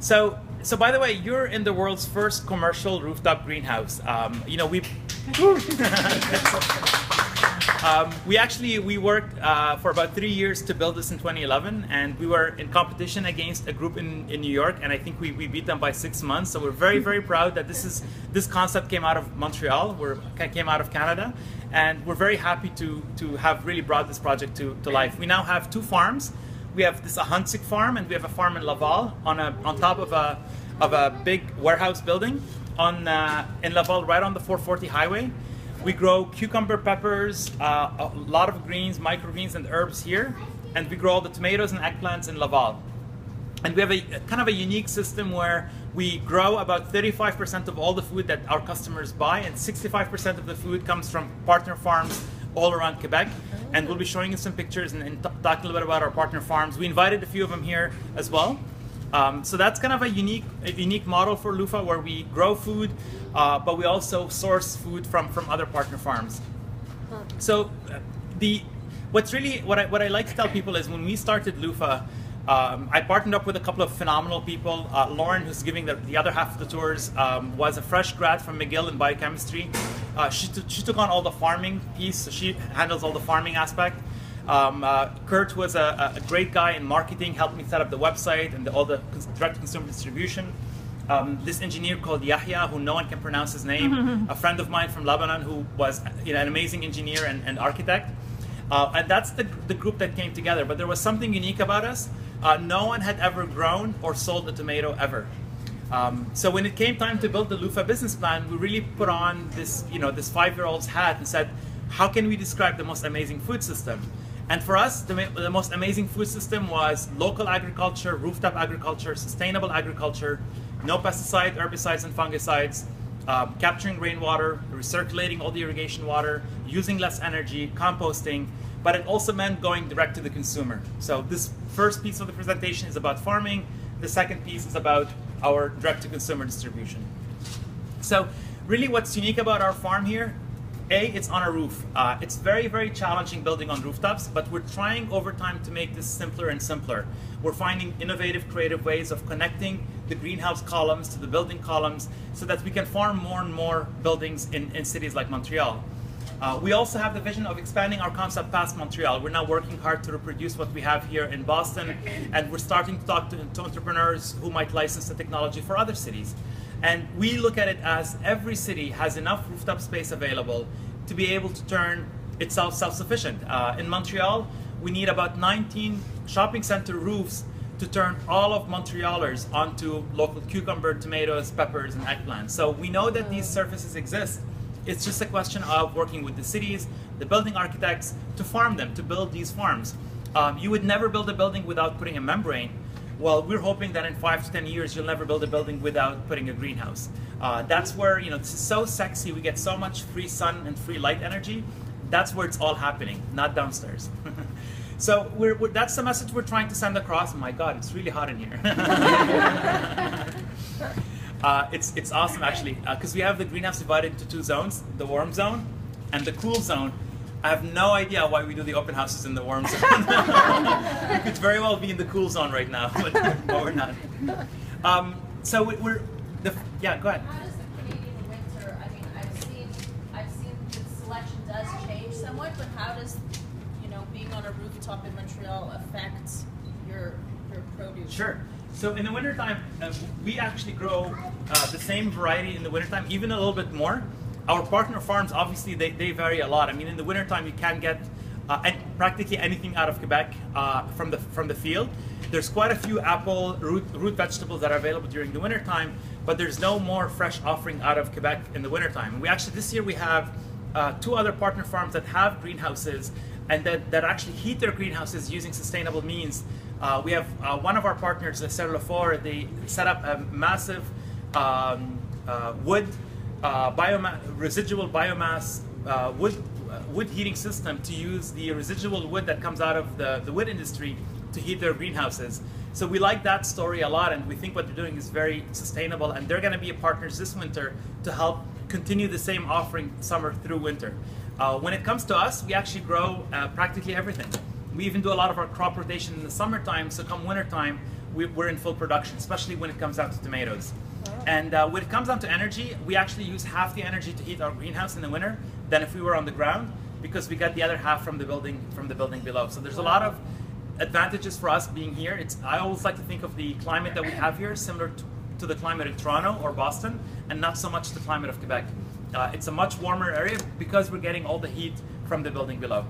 So by the way, you're in the world's first commercial rooftop greenhouse. You know, we worked for about 3 years to build this in 2011, and we were in competition against a group in New York, and I think we beat them by 6 months. So we're very proud that this concept came out of Montreal, came out of Canada, and we're very happy to have really brought this project to life. We now have 2 farms. We have this Ahunsik farm, and we have a farm in Laval on top of a big warehouse building in Laval, right on the 440 highway. We grow cucumber, peppers, a lot of greens, microgreens, and herbs here, and we grow all the tomatoes and eggplants in Laval. And we have a kind of a unique system where we grow about 35% of all the food that our customers buy, and 65% of the food comes from partner farms all around Quebec. And we'll be showing you some pictures and talking a little bit about our partner farms. We invited a few of them here as well. So that's kind of a unique model for Lufa, where we grow food, but we also source food from other partner farms. So what I like to tell people is when we started Lufa, I partnered up with a couple of phenomenal people. Lauren, who's giving the other half of the tours, was a fresh grad from McGill in biochemistry. She took on all the farming piece, so she handles all the farming aspect. Kurt was a great guy in marketing, helped me set up the website and all the direct-to-consumer distribution. This engineer called Yahya, who no one can pronounce his name, a friend of mine from Lebanon who was an amazing engineer and architect. And that's the group that came together. But there was something unique about us. No one had ever grown or sold a tomato ever. So when it came time to build the Lufa business plan, we really put on this 5-year-old's hat and said, how can we describe the most amazing food system? And for us, the most amazing food system was local agriculture, rooftop agriculture, sustainable agriculture, no pesticide, herbicides, and fungicides, capturing rainwater, recirculating all the irrigation water, using less energy, composting, but it also meant going direct to the consumer. So this first piece of the presentation is about farming. The second piece is about our direct-to-consumer distribution. So really what's unique about our farm here, it's on a roof. It's very challenging building on rooftops, but we're trying over time to make this simpler and simpler. We're finding innovative, creative ways of connecting the greenhouse columns to the building columns so that we can farm more and more buildings in cities like Montreal. We also have the vision of expanding our concept past Montreal. We're now working hard to reproduce what we have here in Boston, and we're starting to talk to entrepreneurs who might license the technology for other cities. And we look at it as every city has enough rooftop space available to be able to turn itself self-sufficient. In Montreal, we need about 19 shopping center roofs to turn all of Montrealers onto local cucumber, tomatoes, peppers, and eggplants. So we know that these surfaces exist. It's just a question of working with the cities, the building architects, to farm them, to build these farms. You would never build a building without putting a membrane. Well, we're hoping that in 5 to 10 years, you'll never build a building without putting a greenhouse. That's where, this is so sexy. We get so much free sun and free light energy. That's where it's all happening, not downstairs. So that's the message we're trying to send across. Oh my God, it's really hot in here. It's awesome, actually, because we have the greenhouse divided into 2 zones, the warm zone and the cool zone. I have no idea why we do the open houses in the warm zone. We could very well be in the cool zone right now, but we're not. Yeah, go ahead. How does the Canadian winter, I mean, I've seen the selection does change somewhat, but how does, being on a rooftop in Montreal affect your produce? Sure. So in the wintertime, we actually grow the same variety in the wintertime, even a little bit more. Our partner farms, obviously, they vary a lot. I mean, in the wintertime, you can get practically anything out of Quebec from the field. There's quite a few apple, root vegetables that are available during the wintertime, but there's no more fresh offering out of Quebec in the wintertime. We actually, this year, we have 2 other partner farms that have greenhouses and that actually heat their greenhouses using sustainable means. We have one of our partners, Lufa Farm. They set up a massive residual biomass wood heating system to use the residual wood that comes out of the wood industry to heat their greenhouses. So we like that story a lot, and we think what they're doing is very sustainable, and they're going to be partners this winter to help continue the same offering summer through winter. When it comes to us, we actually grow practically everything. We even do a lot of our crop rotation in the summertime, so come wintertime, we're in full production, especially when it comes down to tomatoes. And when it comes down to energy, we actually use half the energy to heat our greenhouse in the winter than if we were on the ground, because we get the other half from the building below. So there's a lot of advantages for us being here. I always like to think of the climate that we have here similar to the climate in Toronto or Boston, and not so much the climate of Quebec. It's a much warmer area because we're getting all the heat from the building below.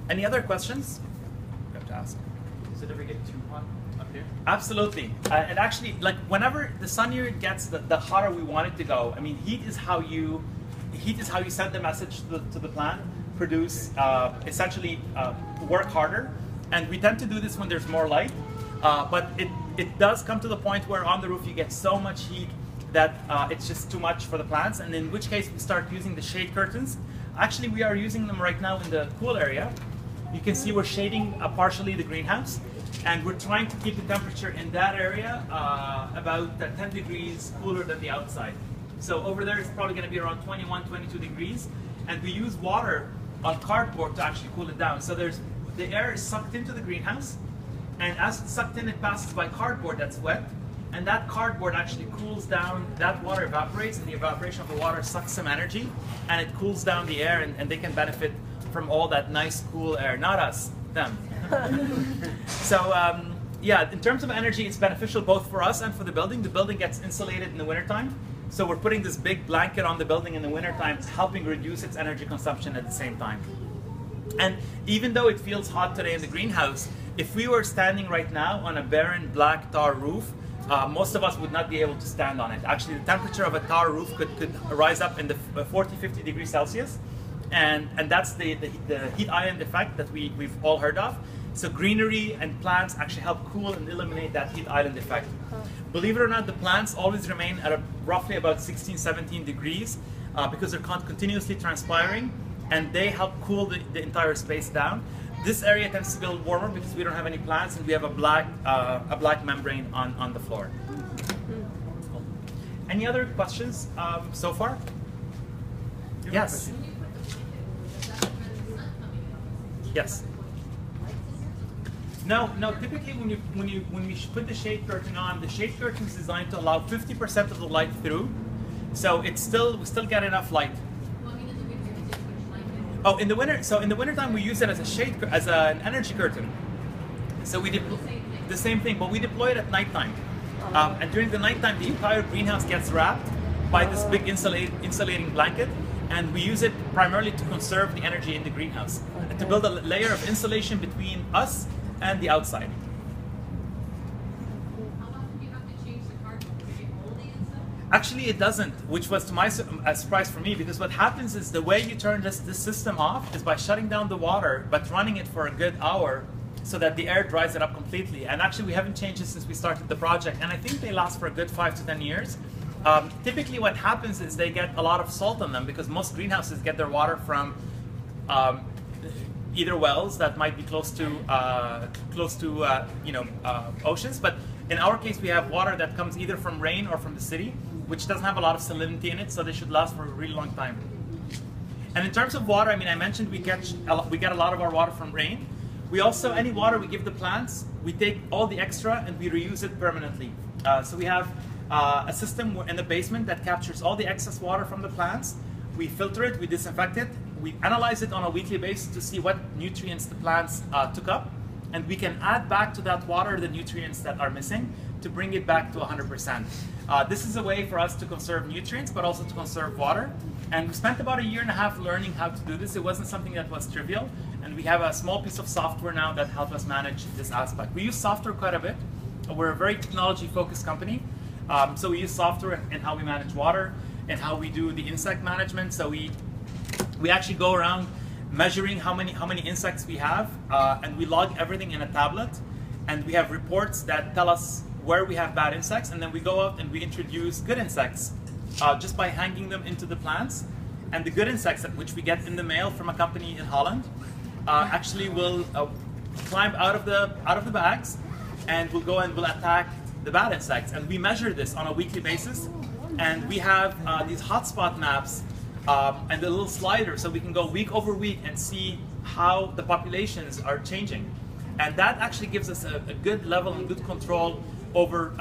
Any other questions? You have to ask. Does it ever get too hot up here? Absolutely. And actually, like whenever the sunnier it gets, the hotter we want it to go. I mean, heat is how you send the message to the plant, produce, essentially work harder. And we tend to do this when there's more light. But it does come to the point where on the roof you get so much heat that it's just too much for the plants, and in which case we start using the shade curtains. Actually, we are using them right now in the cool area. You can see we're shading partially the greenhouse, and we're trying to keep the temperature in that area about 10 degrees cooler than the outside. So over there it's probably going to be around 21, 22 degrees, and we use water on cardboard to actually cool it down. So the air is sucked into the greenhouse, and as it's sucked in, it passes by cardboard that's wet, and that cardboard actually cools down, that water evaporates, and the evaporation of the water sucks some energy, and it cools down the air, and they can benefit from all that nice cool air. Not us, them. So yeah, in terms of energy, it's beneficial both for us and for the building. The building gets insulated in the wintertime, so we're putting this big blanket on the building in the wintertime, helping reduce its energy consumption at the same time. And even though it feels hot today in the greenhouse, if we were standing right now on a barren black tar roof, most of us would not be able to stand on it. Actually, the temperature of a tar roof could rise up in the 40, 50 degrees Celsius. And that's the heat island effect that we've all heard of. So greenery and plants actually help cool and eliminate that heat island effect. Believe it or not, the plants always remain at roughly about 16, 17 degrees because they're continuously transpiring, and they help cool the entire space down. This area tends to be a little warmer because we don't have any plants, and we have a black membrane on the floor. Cool. Any other questions so far? Yes. Yes. No. Typically, when we put the shade curtain on, the shade curtain is designed to allow 50% of the light through, so we still get enough light. Oh, in the winter. So in the wintertime, we use it as an energy curtain. So we deploy the same thing, but we deploy it at nighttime. And during the nighttime, the entire greenhouse gets wrapped by this big insulating blanket, and we use it primarily to conserve the energy in the greenhouse, to build a layer of insulation between us and the outside. How often do you have to change the cardboard? Is it moldy and stuff? Actually, it doesn't, which was to my surprise for me, because what happens is the way you turn this system off is by shutting down the water, but running it for a good hour so that the air dries it up completely. And actually, we haven't changed it since we started the project, and I think they last for a good 5 to 10 years. Typically, what happens is they get a lot of salt on them because most greenhouses get their water from either wells that might be close to oceans. But in our case, we have water that comes either from rain or from the city, which doesn't have a lot of salinity in it, so they should last for a really long time. And in terms of water, I mean, I mentioned we get a lot of our water from rain. We also, any water we give the plants, we take all the extra and we reuse it permanently. So we have a system in the basement that captures all the excess water from the plants. We filter it, we disinfect it, we analyze it on a weekly basis to see what nutrients the plants took up, and we can add back to that water the nutrients that are missing to bring it back to 100%. This is a way for us to conserve nutrients, but also to conserve water. And we spent about 1.5 years learning how to do this. It wasn't something that was trivial, and we have a small piece of software now that helps us manage this aspect. We use software quite a bit. We're a very technology-focused company, so we use software in how we manage water and how we do the insect management. So we actually go around measuring how many insects we have, and we log everything in a tablet, and we have reports that tell us where we have bad insects, and then we go out and we introduce good insects just by hanging them into the plants. And the good insects, which we get in the mail from a company in Holland, actually will climb out of the bags, and will go and will attack the bad insects. And we measure this on a weekly basis, and we have these hotspot maps and the little slider, so we can go week over week and see how the populations are changing. And that actually gives us a good level and good control over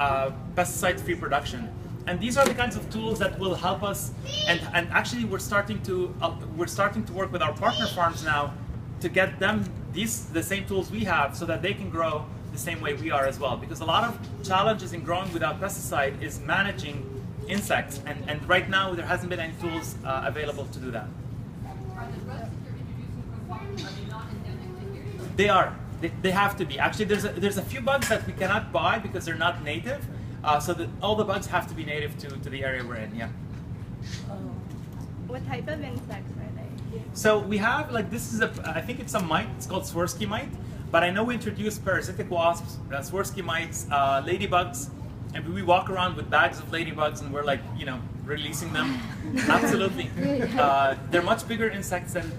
pesticide-free production. And these are the kinds of tools that will help us. And actually, we're starting to work with our partner farms now to get them the same tools we have, so that they can grow the same way we are as well. Because a lot of challenges in growing without pesticide is managing insects, and right now there hasn't been any tools available to do that. Are the bugs that you're introducing from farms, are they not endemic to here? They are. They have to be. Actually, there's a few bugs that we cannot buy because they're not native. So all the bugs have to be native to the area we're in. Yeah. What type of insects are they? So we have, like, this is I think it's a mite. It's called Swirsky mite. But I know we introduced parasitic wasps, Swirsky mites, ladybugs, and we walk around with bags of ladybugs, and we're like, releasing them. Absolutely. They're much bigger insects than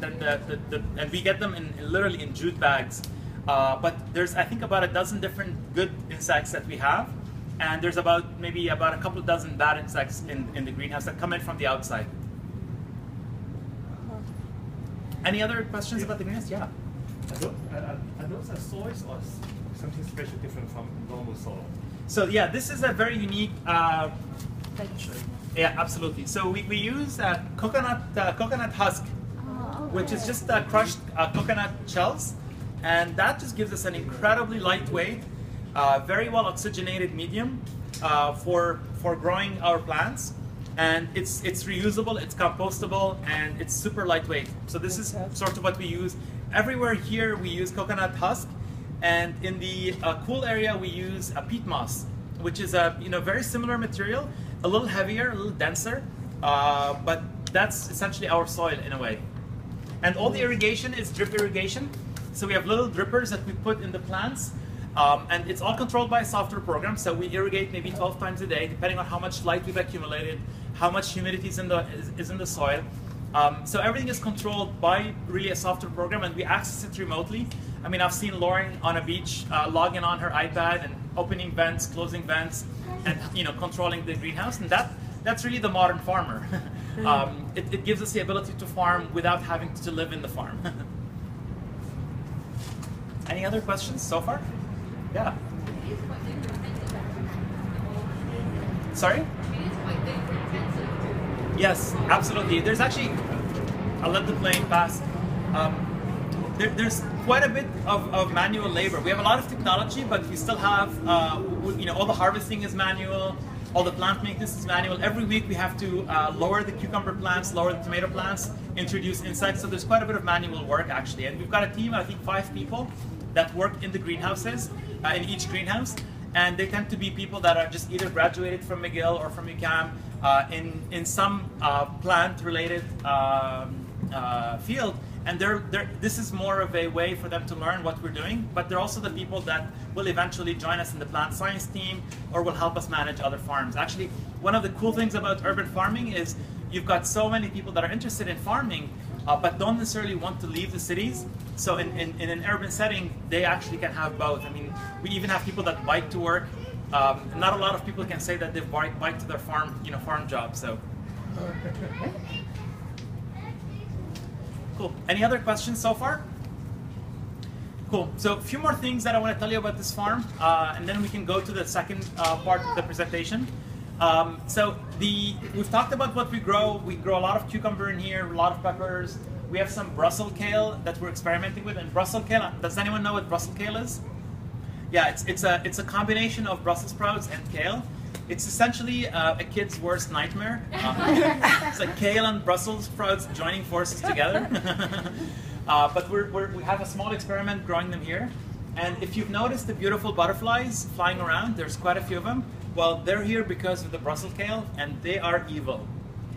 and we get them literally in jute bags. But there's, I think, about a dozen different good insects that we have, and there's maybe about a couple of dozen bad insects in the greenhouse that come in from the outside. Any other questions about the greenhouse? Yeah. Are those soils or something special different from normal soil? So yeah, this is a very unique. Yeah, absolutely. So we use coconut husk, which is just crushed coconut shells, and that just gives us an incredibly lightweight, very well oxygenated medium for growing our plants. And it's reusable, it's compostable, and it's super lightweight. So this is sort of what we use. Everywhere here we use coconut husk, and in the cool area we use a peat moss, which is a very similar material, a little heavier, a little denser, but that's essentially our soil in a way. And all the irrigation is drip irrigation. So we have little drippers that we put in the plants, and it's all controlled by a software program. So we irrigate maybe 12 times a day, depending on how much light we've accumulated, how much humidity is in the soil. So everything is controlled by really a software program, and we access it remotely. I mean, I've seen Lauren on a beach log in on her iPad and opening vents, closing vents, and controlling the greenhouse. And that's really the modern farmer. It gives us the ability to farm without having to live in the farm. Any other questions so far? Yeah. It is quite labor intensive. Sorry? It is quite labor intensive. Yes, absolutely. There's actually, I'll let the plane pass. There's quite a bit of manual labor. We have a lot of technology, but we still have, all the harvesting is manual, all the plant maintenance is manual. Every week we have to lower the cucumber plants, lower the tomato plants, introduce insects. So there's quite a bit of manual work actually. And we've got a team, I think 5 people, that work in the greenhouses, in each greenhouse. And they tend to be people that are just either graduated from McGill or from UCAM in some plant-related field. And this is more of a way for them to learn what we're doing, but they're also the people that will eventually join us in the plant science team or will help us manage other farms. Actually, one of the cool things about urban farming is you've got so many people that are interested in farming, but don't necessarily want to leave the cities. So in an urban setting, they actually can have both. I mean, we even have people that bike to work. Not a lot of people can say that they've biked to their farm, farm job. So. Cool. Any other questions so far? Cool. So a few more things that I want to tell you about this farm, and then we can go to the second part of the presentation. We've talked about what we grow. We grow a lot of cucumber in here, a lot of peppers. We have some Brussels kale that we're experimenting with. And Brussels kale, does anyone know what Brussels kale is? Yeah, it's a combination of Brussels sprouts and kale. It's essentially a kid's worst nightmare. It's like kale and Brussels sprouts joining forces together. But we have a small experiment growing them here. And if you've noticed the beautiful butterflies flying around, there's quite a few of them. Well, they're here because of the Brussels kale, and they are evil.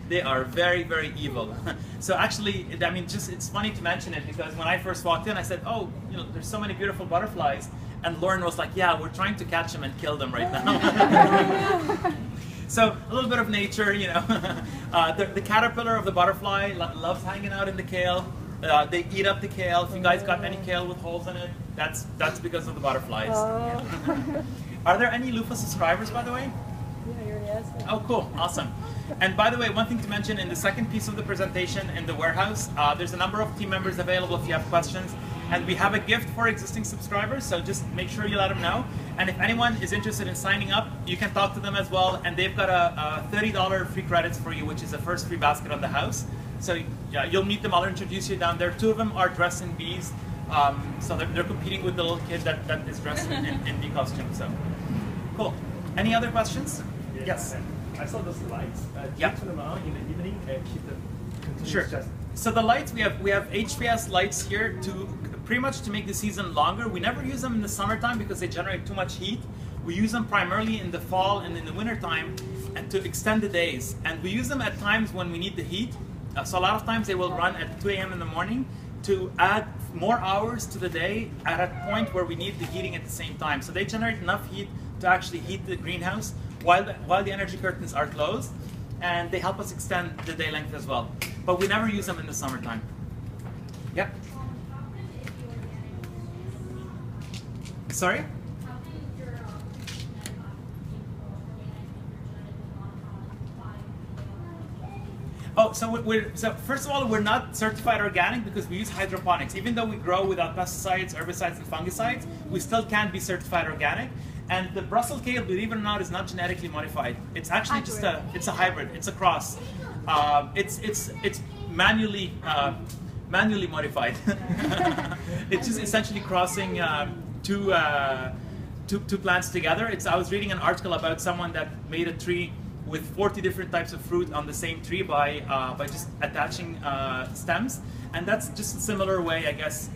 They are very, very evil. So actually, I mean, it's funny to mention it because when I first walked in, I said, oh, there's so many beautiful butterflies. And Lauren was like, yeah, we're trying to catch them and kill them right now. So a little bit of nature, the caterpillar of the butterfly loves hanging out in the kale. They eat up the kale. If you guys got any kale with holes in it, that's because of the butterflies. Yeah. Are there any Lufa subscribers, by the way? Yes. Oh, cool. Awesome. And by the way, one thing to mention, in the second piece of the presentation in the warehouse, there's a number of team members available if you have questions. And we have a gift for existing subscribers, so just make sure you let them know. And if anyone is interested in signing up, you can talk to them as well. And they've got a $30 free credits for you, which is the first free basket on the house. So yeah, you'll meet them. I'll introduce you down there. Two of them are dressed in bees. So they're competing with the little kid that is dressed in bee costume. So cool. Any other questions? Yeah. Yes. I saw those lights. Yeah. Turn them on in the evening and keep them continuous. Sure. Just So the lights, we have HPS lights here to pretty much to make the season longer. We never use them in the summertime because they generate too much heat. We use them primarily in the fall and in the winter time and to extend the days. And we use them at times when we need the heat. So a lot of times they will run at 2 a.m. in the morning to add more hours to the day at a point where we need the heating at the same time. So they generate enough heat to actually heat the greenhouse while the energy curtains are closed, and they help us extend the day length as well. But we never use them in the summertime. Yep. Sorry? Oh, so first of all, we're not certified organic because we use hydroponics. Even though we grow without pesticides, herbicides, and fungicides, we still can't be certified organic. And the Brussels kale, believe it or not, is not genetically modified. It's actually just it's a hybrid. It's a cross. It's manually modified. It's just essentially crossing two plants together. I was reading an article about someone that made a tree with 40 different types of fruit on the same tree by just attaching stems, and that's just a similar way, I guess.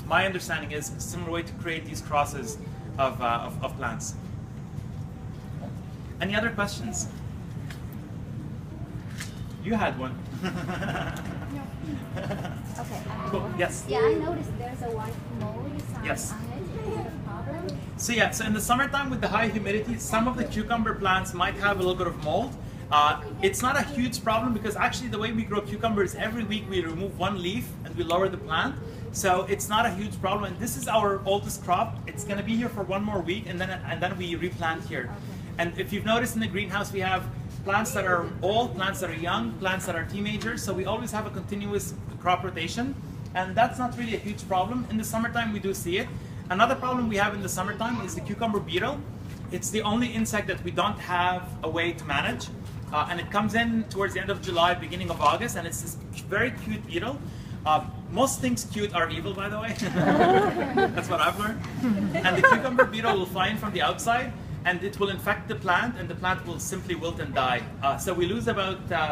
My understanding is a similar way to create these crosses of plants. Any other questions? You had one. Okay. Cool. Yes. Yeah, I noticed there's a white mold sign Yes. on it. Is that a problem? So in the summertime with the high humidity, some of the cucumber plants might have a little bit of mold. It's not a huge problem because actually the way we grow cucumbers, every week we remove one leaf and we lower the plant. So it's not a huge problem. And this is our oldest crop. It's going to be here for one more week, and then we replant here. Okay. And if you've noticed in the greenhouse, we have plants that are old, plants that are young, plants that are teenagers. So we always have a continuous crop rotation, and that's not really a huge problem. In the summertime, we do see it. Another problem we have in the summertime is the cucumber beetle. It's the only insect that we don't have a way to manage. And it comes in towards the end of July, beginning of August, and it's this very cute beetle. Most things cute are evil, by the way. That's what I've learned. And the cucumber beetle will fly in from the outside, and it will infect the plant, and the plant will simply wilt and die. So we lose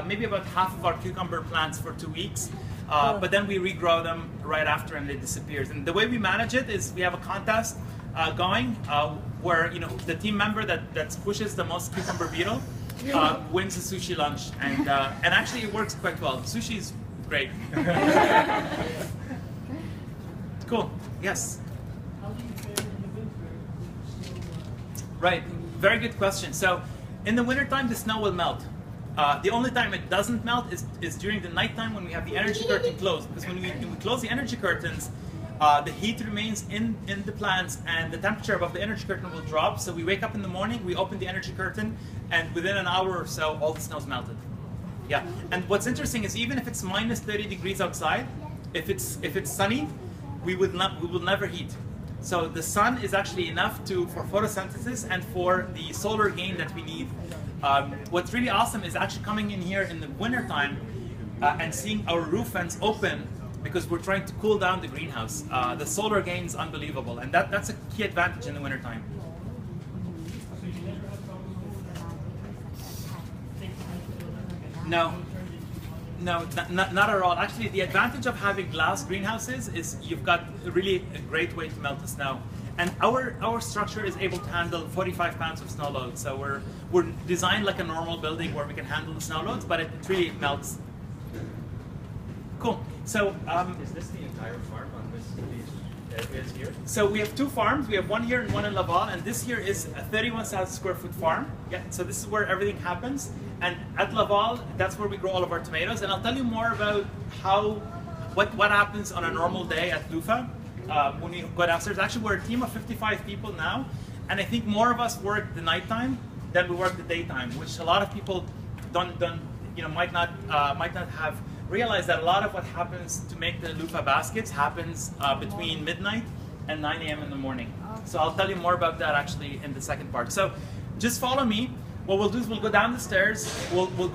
maybe about half of our cucumber plants for 2 weeks, but then we regrow them right after, and it disappears. And the way we manage it is we have a contest going where the team member that pushes the most cucumber beetle wins a sushi lunch, and actually it works quite well. Sushi is great. Cool. Yes. Right. Very good question. So in the wintertime, the snow will melt. The only time it doesn't melt is during the nighttime when we have the energy curtain closed. Because when we close the energy curtains, the heat remains in the plants, and the temperature above the energy curtain will drop. So we wake up in the morning, we open the energy curtain, and within an hour or so, all the snow's melted. Yeah. And what's interesting is even if it's minus 30 degrees outside, if it's sunny, we will never heat. So the sun is actually enough for photosynthesis and for the solar gain that we need. What's really awesome is actually coming in here in the wintertime and seeing our roof vents open because we're trying to cool down the greenhouse. The solar gain is unbelievable, and that's a key advantage in the wintertime. No, not at all. Actually, the advantage of having glass greenhouses is you've got really a great way to melt the snow. And our structure is able to handle 45 pounds of snow load. So we're designed like a normal building where we can handle the snow loads, but it really melts. Cool. So is this the entire farm on these areas here? So we have two farms. We have one here and one in Laval, and this here is a 31,000 square foot farm. Yeah. So this is where everything happens. And at Laval, that's where we grow all of our tomatoes. And I'll tell you more about what happens on a normal day at Lufa when we go downstairs. Actually, we're a team of 55 people now, and I think more of us work the nighttime than we work the daytime, which a lot of people might not have realize that a lot of what happens to make the loofah baskets happens between midnight and 9 a.m. in the morning. So I'll tell you more about that actually in the second part. So just follow me. What we'll do is we'll go down the stairs. We'll go